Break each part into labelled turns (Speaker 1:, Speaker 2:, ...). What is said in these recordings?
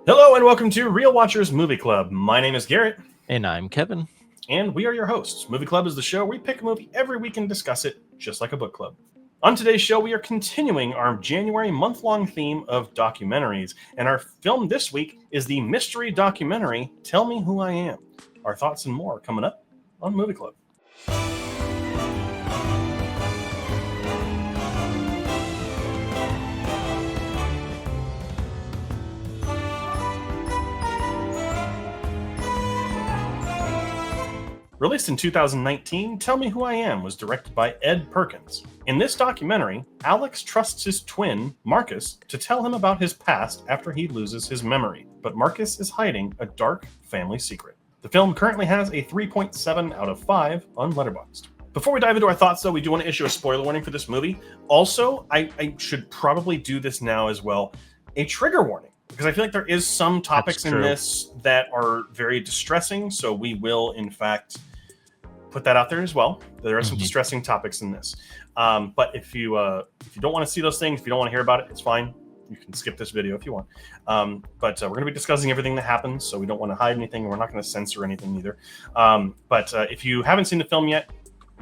Speaker 1: Hello and welcome to Real Watchers Movie Club. My name is Garrett.
Speaker 2: And I'm Kevin.
Speaker 1: And we are your hosts. Movie Club is the show where we pick a movie every week and discuss it, just like a book club. On today's show, we are continuing our January month-long theme of documentaries. And our film this week is the mystery documentary, Tell Me Who I Am. Our thoughts and more coming up on Movie Club. Released in 2019, Tell Me Who I Am was directed by Ed Perkins. In this documentary, Alex trusts his twin, Marcus, to tell him about his past after he loses his memory. But Marcus is hiding a dark family secret. The film currently has a 3.7 out of 5 on Letterboxd. Before we dive into our thoughts, though, we do want to issue a spoiler warning for this movie. Also, I should probably do this now as well, a trigger warning. Because I feel like there is some topics in this that are very distressing, so we will, in fact, put that out there as well. There are some distressing topics in this. But if you don't want to see those things, if you don't want to hear about it, it's fine. You can skip this video if you want. But we're going to be discussing everything that happens, so we don't want to hide anything. We're not going to censor anything either. But if you haven't seen the film yet,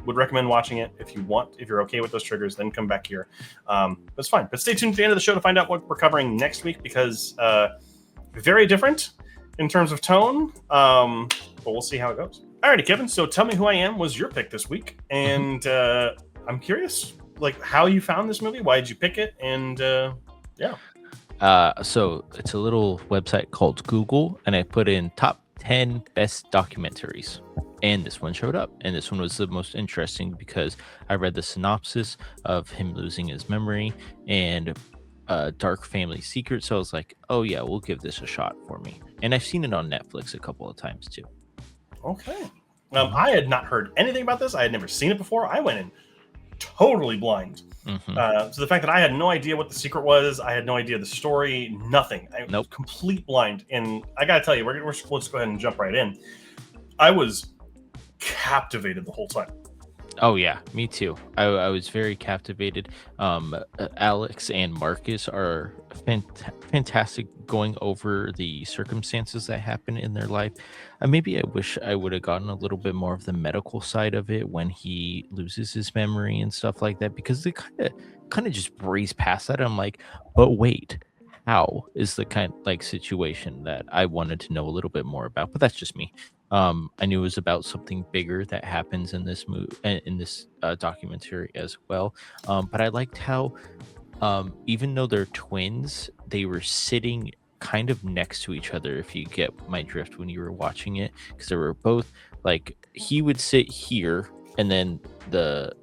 Speaker 1: would recommend watching it. If you're okay with those triggers, then come back here. That's fine. But stay tuned to the end of the show to find out what we're covering next week, because very different in terms of tone. But we'll see how it goes. Alrighty, Kevin. So Tell Me Who I Am was your pick this week, and I'm curious, like, how you found this movie. Why did you pick it? And yeah.
Speaker 2: So it's a little website called Google, and I put in top 10 best documentaries. And this one showed up, and this one was the most interesting because I read the synopsis of him losing his memory and dark family secret. So I was like, oh yeah, we'll give this a shot for me. And I've seen it on Netflix a couple of times too.
Speaker 1: Okay. I had not heard anything about this. I had never seen it before. I went in totally blind. So the fact that I had no idea what the secret was, I had no idea the story, nothing.
Speaker 2: Nope.
Speaker 1: Complete blind. And I got to tell you, let's go ahead and jump right in. I was captivated the whole time.
Speaker 2: Oh yeah, me too. I was very captivated. Alex and Marcus are fantastic going over the circumstances that happen in their life. Maybe I wish I would have gotten a little bit more of the medical side of it when he loses his memory and stuff like that, because they kind of just breeze past that. I'm like, but wait, how is the kind like situation that I wanted to know a little bit more about? But that's just me. I knew it was about something bigger that happens in this documentary as well. But I liked how, even though they're twins, they were sitting kind of next to each other, if you get my drift, when you were watching it, because they were both like, he would sit here, and then the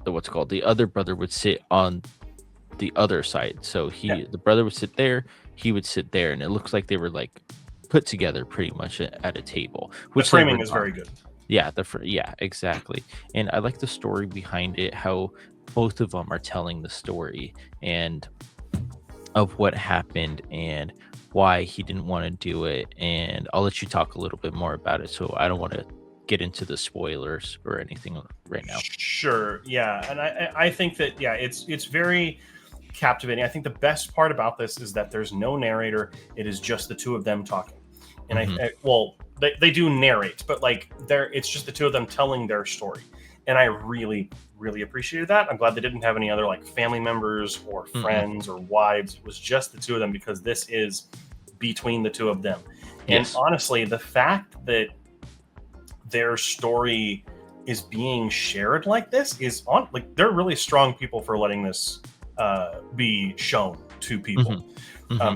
Speaker 2: other brother would sit on the other side. So the brother would sit there, he would sit there, and it looks like they were like put together pretty much at a table.
Speaker 1: Which the framing is very good.
Speaker 2: Yeah, exactly. And I like the story behind it, how both of them are telling the story and of what happened and why he didn't want to do it. And I'll let you talk a little bit more about it, so I don't want to get into the spoilers or anything right now.
Speaker 1: Sure. Yeah. And I think that, yeah, it's very captivating. I think the best part about this is that there's no narrator. It is just the two of them talking. And they do narrate, but like it's just the two of them telling their story. And I really, really appreciated that. I'm glad they didn't have any other like family members or friends or wives. It was just the two of them, because this is between the two of them. Yes. And honestly, the fact that their story is being shared like this is they're really strong people for letting this be shown to people.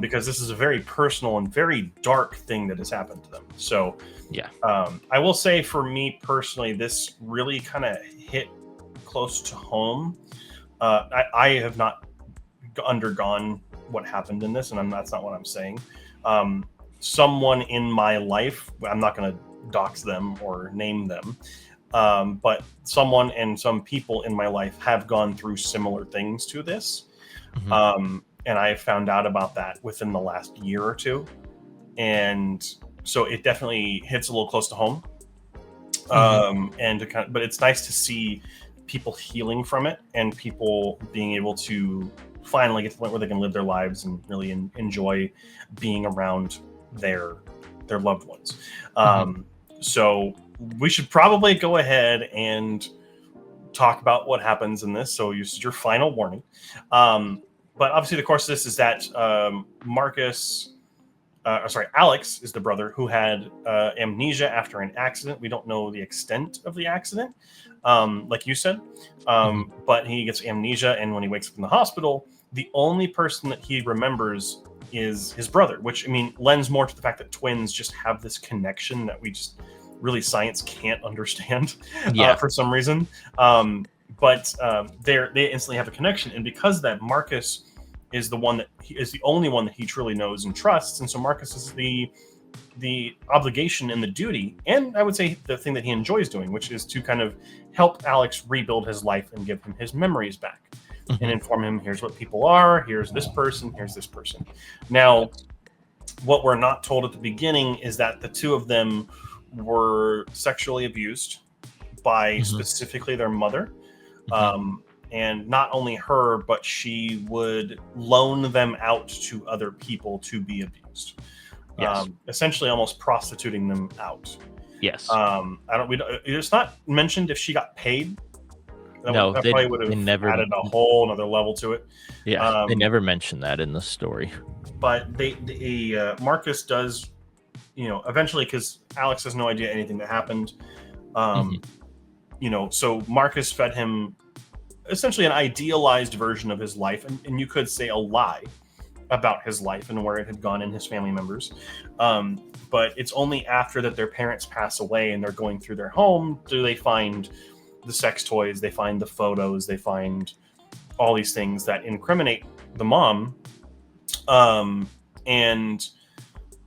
Speaker 1: Because this is a very personal and very dark thing that has happened to them. So
Speaker 2: yeah,
Speaker 1: I will say, for me personally, this really kind of hit close to home. I have not undergone what happened in this, and that's not what I'm saying. Someone in my life, I'm not going to dox them or name them, but someone and some people in my life have gone through similar things to this. And I found out about that within the last year or two. And so it definitely hits a little close to home. But it's nice to see people healing from it and people being able to finally get to the point where they can live their lives and really enjoy being around their loved ones. So we should probably go ahead and talk about what happens in this. So this is your final warning. But obviously, the course of this is that Alex is the brother who had amnesia after an accident. We don't know the extent of the accident, like you said, but he gets amnesia, and when he wakes up in the hospital, the only person that he remembers is his brother, which, I mean, lends more to the fact that twins just have this connection that we just really science can't understand for some reason. But they instantly have a connection, and because of that, Marcus is the only one that he truly knows and trusts, and so Marcus is the obligation and the duty, and I would say the thing that he enjoys doing, which is to kind of help Alex rebuild his life and give him his memories back, and inform him, here's what people are, here's this person, here's this person. Now, what we're not told at the beginning is that the two of them were sexually abused by specifically their mother. And not only her, but she would loan them out to other people to be abused. Essentially almost prostituting them out.
Speaker 2: Yes.
Speaker 1: It's not mentioned if she got paid. That probably would have added a whole another level to it.
Speaker 2: Yeah, they never mentioned that in the story.
Speaker 1: But Marcus does, eventually, because Alex has no idea anything that happened. So Marcus fed him essentially an idealized version of his life, and you could say a lie about his life and where it had gone and his family members. But it's only after that their parents pass away and they're going through their home do they find the sex toys, they find the photos, they find all these things that incriminate the mom. And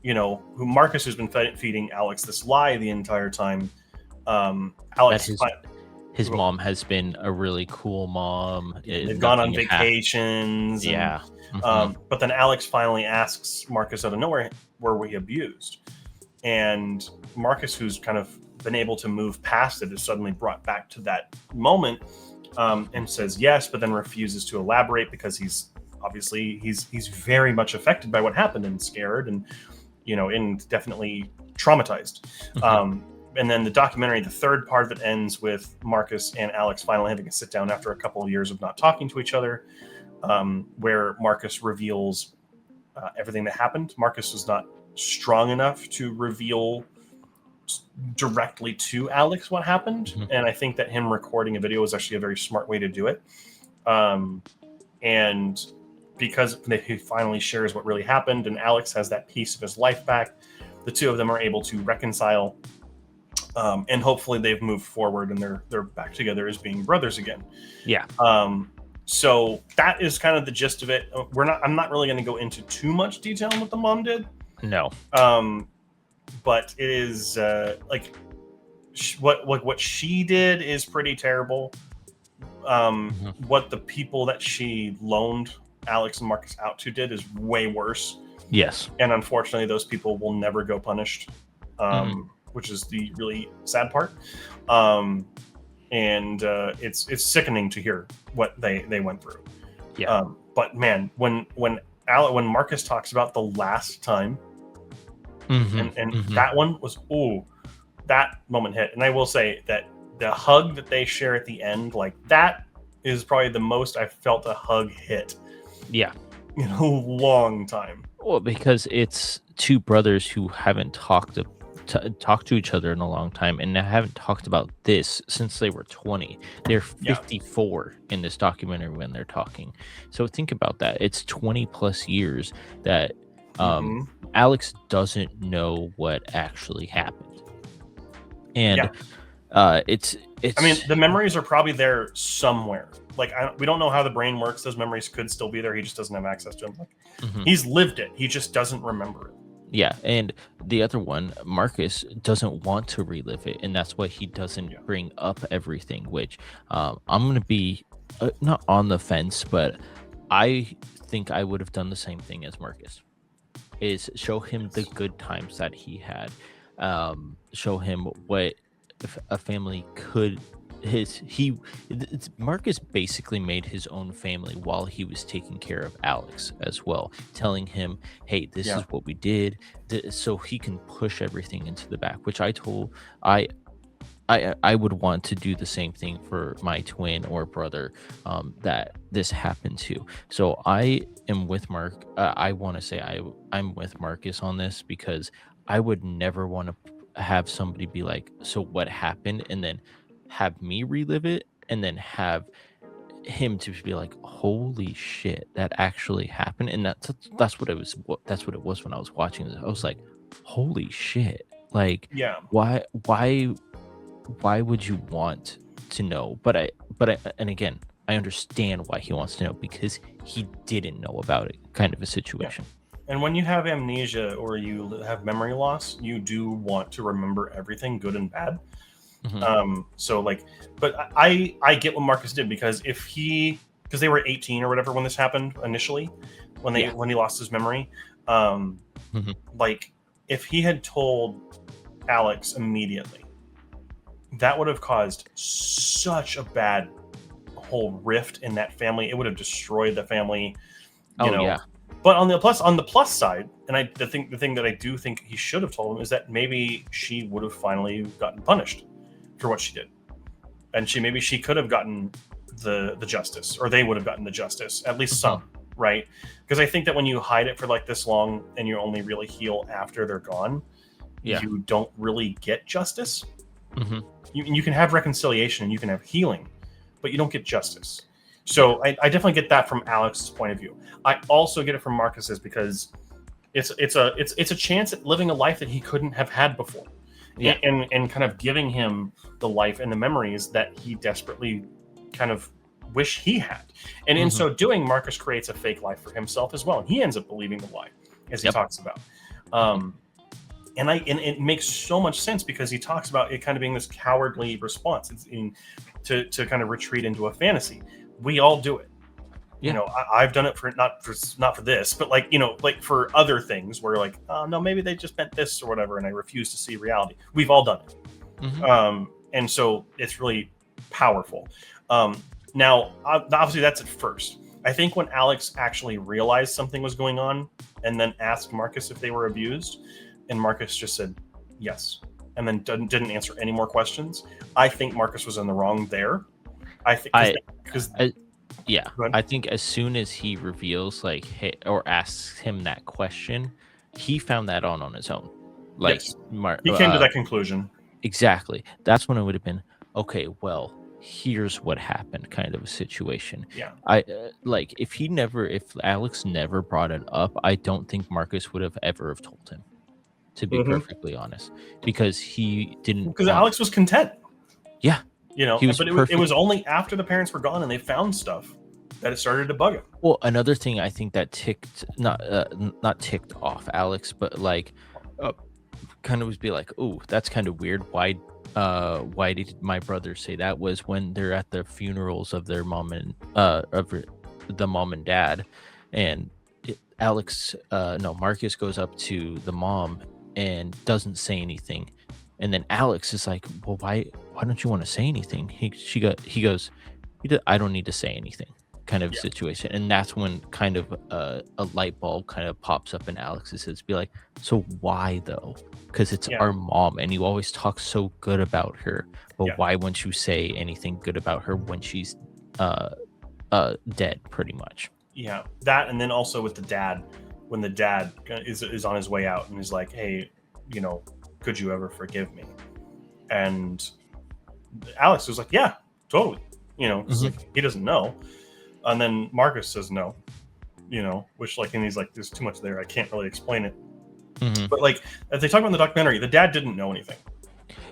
Speaker 1: who Marcus has been feeding Alex this lie the entire time. Alex,
Speaker 2: his mom has been a really cool mom.
Speaker 1: They've gone on vacations. But then Alex finally asks Marcus out of nowhere, were we abused? And Marcus, who's kind of been able to move past it, is suddenly brought back to that moment, and says yes, but then refuses to elaborate because he's very much affected by what happened and scared and and definitely traumatized. And then the documentary, the third part of it, ends with Marcus and Alex finally having a sit down after a couple of years of not talking to each other, where Marcus reveals everything that happened. Marcus was not strong enough to reveal directly to Alex what happened, and I think that him recording a video was actually a very smart way to do it. And because he finally shares what really happened, and Alex has that piece of his life back, the two of them are able to reconcile. And hopefully they've moved forward and they're back together as being brothers again. Yeah. So that is kind of the gist of it. I'm not really going to go into too much detail on what the mom did.
Speaker 2: No.
Speaker 1: But it is what she did is pretty terrible. What the people that she loaned Alex and Marcus out to did is way worse. Yes. And unfortunately, those people will never go punished. Which is the really sad part. And it's sickening to hear what they went through. Yeah. But man, when Marcus talks about the last time, and that one was, that moment hit. And I will say that the hug that they share at the end, like that is probably the most I felt a hug hit. Yeah. In a long time.
Speaker 2: Well, because it's two brothers who haven't talked to each other in a long time, and haven't talked about this since they were 20. They're 54 in this documentary when they're talking. So think about that. It's 20 plus years that Alex doesn't know what actually happened. And it's
Speaker 1: I mean, the memories are probably there somewhere. Like, we don't know how the brain works. Those memories could still be there. He just doesn't have access to them. Like, he's lived it. He just doesn't remember it.
Speaker 2: Yeah, and the other one, Marcus, doesn't want to relive it, and that's why he doesn't bring up everything, which I'm going to be not on the fence, but I think I would have done the same thing as Marcus, is show him the good times that he had, show him what a family could Marcus basically made his own family while he was taking care of Alex as well, telling him, "Hey, this is
Speaker 1: Yeah.
Speaker 2: what we did," so he can push everything into the back. Which I I would want to do the same thing for my twin or brother that this happened to. So I am with Mark. I want to say I'm with Marcus on this because I would never want to have somebody be like, "So what happened?" and then have me relive it, and then have him to be like, "Holy shit, that actually happened." And that's what it was. That's what it was when I was watching this. I was like, "Holy shit!" Like,
Speaker 1: Yeah.
Speaker 2: why would you want to know? But and again, I understand why he wants to know because he didn't know about it, kind of a
Speaker 1: Yeah.
Speaker 2: situation.
Speaker 1: And when you have amnesia or you have memory loss, you do want to remember everything, good and bad.
Speaker 2: Hmm.
Speaker 1: So like, but I get what Marcus did because because they were 18 or whatever when this happened initially,
Speaker 2: Yeah.
Speaker 1: when he lost his memory, um,
Speaker 2: Hmm.
Speaker 1: like if he had told Alex immediately, that would have caused such a bad whole rift in that family. It would have destroyed the family, you
Speaker 2: Oh
Speaker 1: know.
Speaker 2: yeah.
Speaker 1: But on the plus side, and the thing that I do think he should have told him is that maybe she would have finally gotten punished for what she did, and maybe she could have gotten the justice, or they would have gotten the justice, at least
Speaker 2: Hmm.
Speaker 1: some, right? Because I think that when you hide it for like this long and you only really heal after they're gone,
Speaker 2: Yeah.
Speaker 1: you don't really get justice.
Speaker 2: Hmm.
Speaker 1: You can have reconciliation and you can have healing, but you don't get justice.
Speaker 2: Yeah.
Speaker 1: So I definitely get that from Alex's point of view. I also get it from Marcus's because it's a chance at living a life that he couldn't have had before,
Speaker 2: Yeah.
Speaker 1: and kind of giving him the life and the memories that he desperately kind of wish he had. And in
Speaker 2: Hmm.
Speaker 1: so doing, Marcus creates a fake life for himself as well, and he ends up believing the lie, as he
Speaker 2: Yep.
Speaker 1: talks about.
Speaker 2: Hmm.
Speaker 1: Um, and it makes so much sense because he talks about it kind of being this cowardly response. To kind of retreat into a fantasy. We all do it.
Speaker 2: Yeah.
Speaker 1: I've done it for not for this, but like like for other things where like, oh no, maybe they just meant this or whatever, and I refuse to see reality. We've all done
Speaker 2: Hmm.
Speaker 1: it, and so it's really powerful. Now, obviously, that's at first. I think when Alex actually realized something was going on, and then asked Marcus if they were abused, and Marcus just said yes, and then didn't answer any more questions. I think Marcus was in the wrong there. I think
Speaker 2: I,
Speaker 1: because
Speaker 2: I yeah, I think as soon as he reveals like, hey, or asks him that question, he found that on his own. Like
Speaker 1: yes, he came to that conclusion.
Speaker 2: exactly. That's when it would have been, okay, well, here's what happened, kind of a situation.
Speaker 1: Yeah.
Speaker 2: Like if Alex never brought it up, I don't think Marcus would have ever have told him, to be
Speaker 1: Hmm.
Speaker 2: perfectly honest, because he didn't
Speaker 1: Because
Speaker 2: want.
Speaker 1: Alex was content,
Speaker 2: Yeah, he was
Speaker 1: but it
Speaker 2: perfect.
Speaker 1: was only after the parents were gone and they found stuff that it started to bug him.
Speaker 2: Well, another thing I think that ticked not ticked off Alex, but like uh, kind of was be like, "Oh, that's kind of weird. Why did my brother say that?" Was when they're at the funerals of their mom and the mom and dad, and Alex no, Marcus goes up to the mom and doesn't say anything. And then Alex is like, "Well, why don't you want to say anything?" He goes, "I don't need to say anything," kind of
Speaker 1: Yeah.
Speaker 2: situation. And that's when kind of a light bulb kind of pops up in Alex's head. Be like, so why though? Because it's
Speaker 1: Yeah.
Speaker 2: our mom, and you always talk so good about her. But
Speaker 1: Yeah.
Speaker 2: why wouldn't you say anything good about her when she's uh dead, pretty much?
Speaker 1: Yeah. That, and then also with the dad, when the dad is on his way out and is like, "Hey, you know, could you ever forgive me?" And Alex was like, "Yeah, totally." 'Cause,
Speaker 2: Hmm.
Speaker 1: like he doesn't know. And then Marcus says no. Which like, and he's like, "There's too much there. I can't really explain it."
Speaker 2: Hmm.
Speaker 1: But like, as they talk about in the documentary, the dad didn't know anything,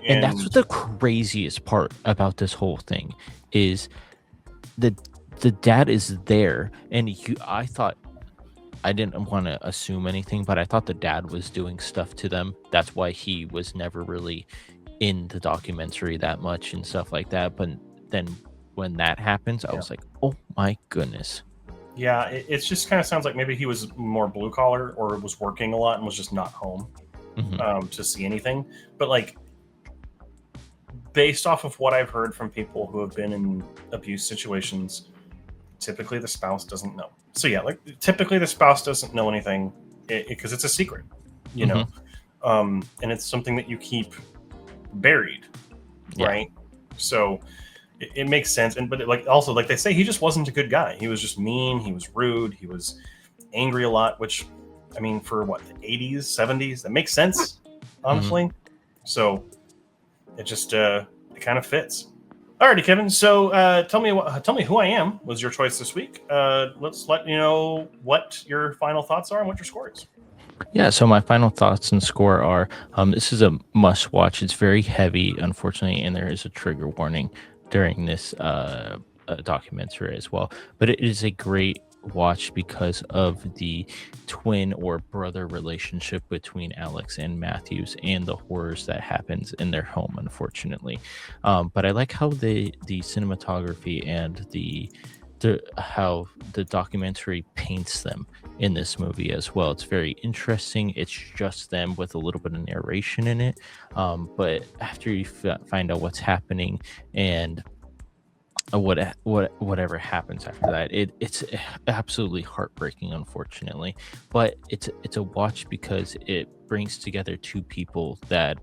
Speaker 2: And that's
Speaker 1: and
Speaker 2: what the craziest part about this whole thing is the the dad is there, and I thought, I didn't want to assume anything, but I thought the dad was doing stuff to them. That's why he was never really in the documentary that much and stuff like that. But then when that happens, I
Speaker 1: yeah,
Speaker 2: was like, oh my goodness.
Speaker 1: yeah, it's just kind of sounds like maybe he was more blue collar or was working a lot and was just not home
Speaker 2: Hmm.
Speaker 1: to see anything. But like, based off of what I've heard from people who have been in abuse situations, typically the spouse doesn't know. So yeah, like typically the spouse doesn't know anything because it's a secret, you
Speaker 2: Hmm.
Speaker 1: know, and it's something that you keep buried,
Speaker 2: Yeah.
Speaker 1: right? So it makes sense. And but like also like they say, he just wasn't a good guy. He was just mean. He was rude. He was angry a lot. Which, I mean, for what, the 80s, 70s, that makes sense,
Speaker 2: Hmm.
Speaker 1: honestly. So it just it kind of fits. Alrighty, Kevin. So tell me who I am was your choice this week. Let's let you know what your final thoughts are and what your score is.
Speaker 2: Yeah, so my final thoughts and score are this is a must watch. It's very heavy, unfortunately, and there is a trigger warning during this documentary as well. But it is a great watch because of the twin or brother relationship between Alex and Matthews and the horrors that happens in their home, unfortunately. But I like how the cinematography and the how the documentary paints them in this movie as well. It's very interesting. It's just them with a little bit of narration in it. But after you find out what's happening and whatever happens after that, it's absolutely heartbreaking, unfortunately. But it's a watch because it brings together two people that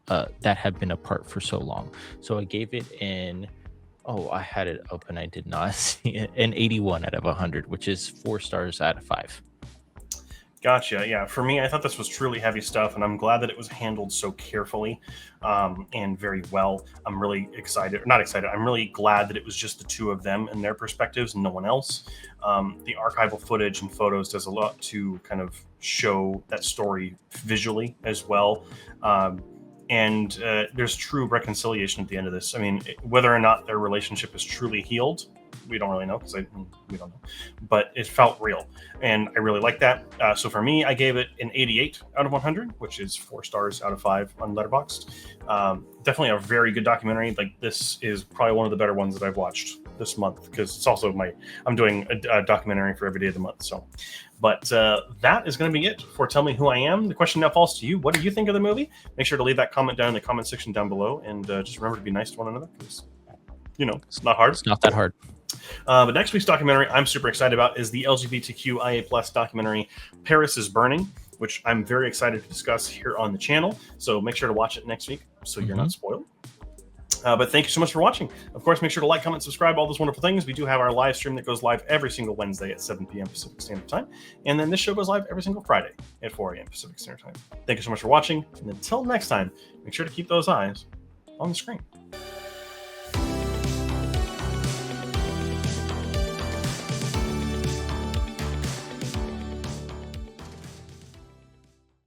Speaker 2: have been apart for so long. So I gave it an Oh, I had it open. I did not see it. An 81 out of 100, which is 4 stars out of 5.
Speaker 1: Gotcha. Yeah, for me, I thought this was truly heavy stuff, and I'm glad that it was handled so carefully and very well. I'm really excited, not excited. I'm really glad that it was just the two of them and their perspectives, and no one else. The archival footage and photos does a lot to kind of show that story visually as well. And there's true reconciliation at the end of this. I mean, whether or not their relationship is truly healed, we don't really know because we don't know, but it felt real, and I really like that. So for me, I gave it an 88 out of 100, which is 4 stars out of 5 on Letterboxd. Definitely a very good documentary. Like, this is probably one of the better ones that I've watched this month because it's also I'm doing a documentary for every day of the month. So, but that is going to be it for Tell Me Who I Am. The question now falls to you. What do you think of the movie? Make sure to leave that comment down in the comment section down below, and just remember to be nice to one another because, it's not hard.
Speaker 2: It's not that hard.
Speaker 1: But next week's documentary I'm super excited about is the LGBTQIA plus documentary Paris is Burning, which I'm very excited to discuss here on the channel. So make sure to watch it next week so you're not spoiled. But thank you so much for watching. Of course, make sure to like, comment, subscribe, all those wonderful things. We do have our live stream that goes live every single Wednesday at 7 p.m. Pacific Standard Time. And then this show goes live every single Friday at 4 a.m. Pacific Standard Time. Thank you so much for watching. And until next time, make sure to keep those eyes on the screen.